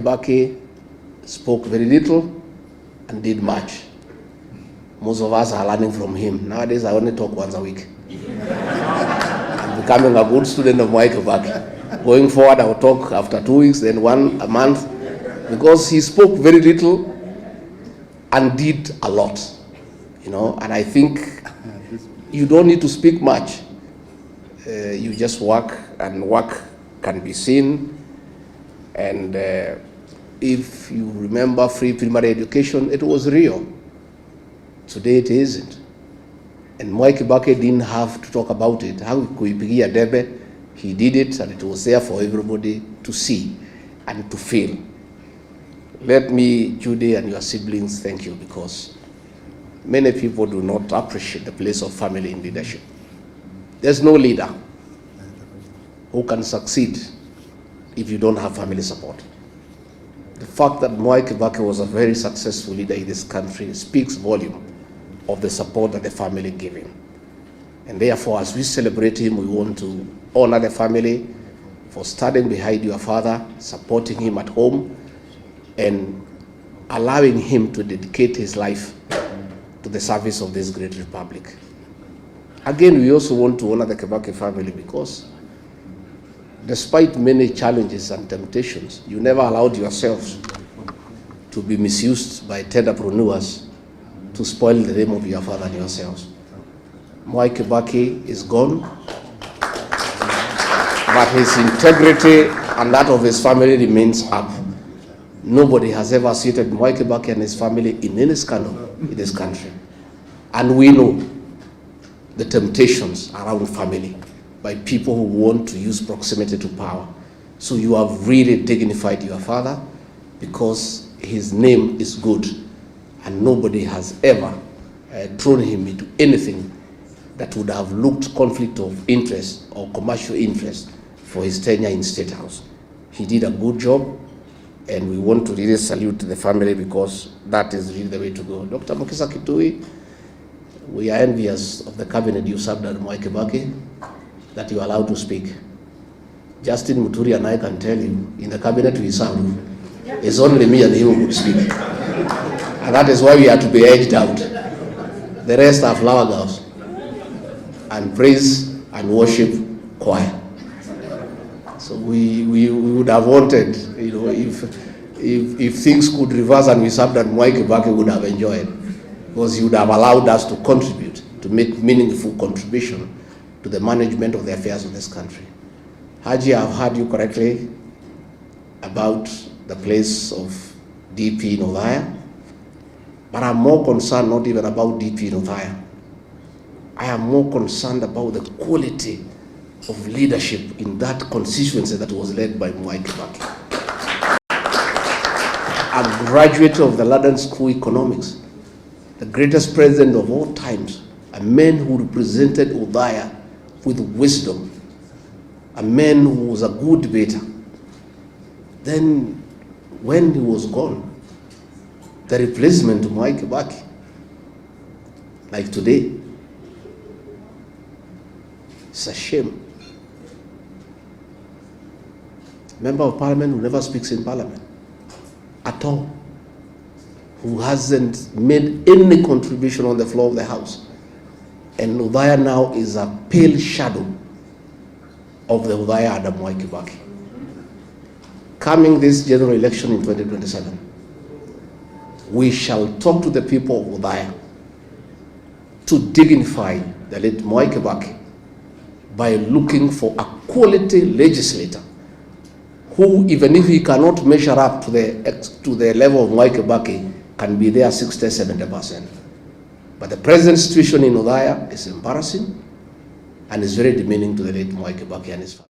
KIBAKI spoke very little and did much. Most of us are learning from him. Nowadays, I only talk once a week. I'm becoming a good student of KIBAKI. Going forward, I will talk after 2 weeks, then a month, because he spoke very little and did a lot. And I think you don't need to speak much. You just work, and work can be seen. And if you remember free primary education, it was real. Today it isn't. And KIBAKI didn't have to talk about it. How kuipigia debe, he did it, and it was there for everybody to see and to feel. Let me, Judy and your siblings, thank you, because many people do not appreciate the place of family in leadership. There's no leader who can succeed if you don't have family support. The fact that KIBAKI was a very successful leader in this country speaks volume of the support that the family gave him. And therefore, as we celebrate him, we want to honor the family for standing behind your father, supporting him at home, and allowing him to dedicate his life to the service of this great republic. Again, we also want to honor the KIBAKI family because despite many challenges and temptations, you never allowed yourselves to be misused by entrepreneurs to spoil the name of your father and yourselves. KIBAKI is gone, but his integrity and that of his family remains up. Nobody has ever seated KIBAKI and his family in any scandal in this country. And we know the temptations around family by people who want to use proximity to power. So you have really dignified your father because his name is good, and nobody has ever thrown him into anything that would have looked conflict of interest or commercial interest for his tenure in State House. He did a good job, and we want to really salute the family because that is really the way to go. Dr. Mukisa Kitui, we are envious of the cabinet you served at KIBAKI, that you are allowed to speak. Justin Muturi and I can tell you, in the cabinet we served, it's only me and him who could speak. And that is why we had to be edged out. The rest are flower girls and praise and worship choir. So we would have wanted, if things could reverse and we served at KIBAKI, we would have enjoyed, because he would have allowed us to contribute, to make meaningful contribution to the management of the affairs of this country. Haji, I've heard you correctly about the place of DP in Othaya, but I'm more concerned not even about DP in Othaya. I am more concerned about the quality of leadership in that constituency that was led by KIBAKI. A graduate of the London School of Economics, the greatest president of all times, a man who represented Othaya with wisdom, a man who was a good debater. Then when he was gone, the replacement of KIBAKI, like today, it's a shame. Member of Parliament who never speaks in Parliament at all, who hasn't made any contribution on the floor of the House. And Othaya now is a pale shadow of the Othaya under KIBAKI. Coming this general election in 2027, we shall talk to the people of Othaya to dignify the late KIBAKI by looking for a quality legislator who, even if he cannot measure up to the level of KIBAKI, can be there 60-70%. But the present situation in Othaya is embarrassing and is very demeaning to the late KIBAKI and his family.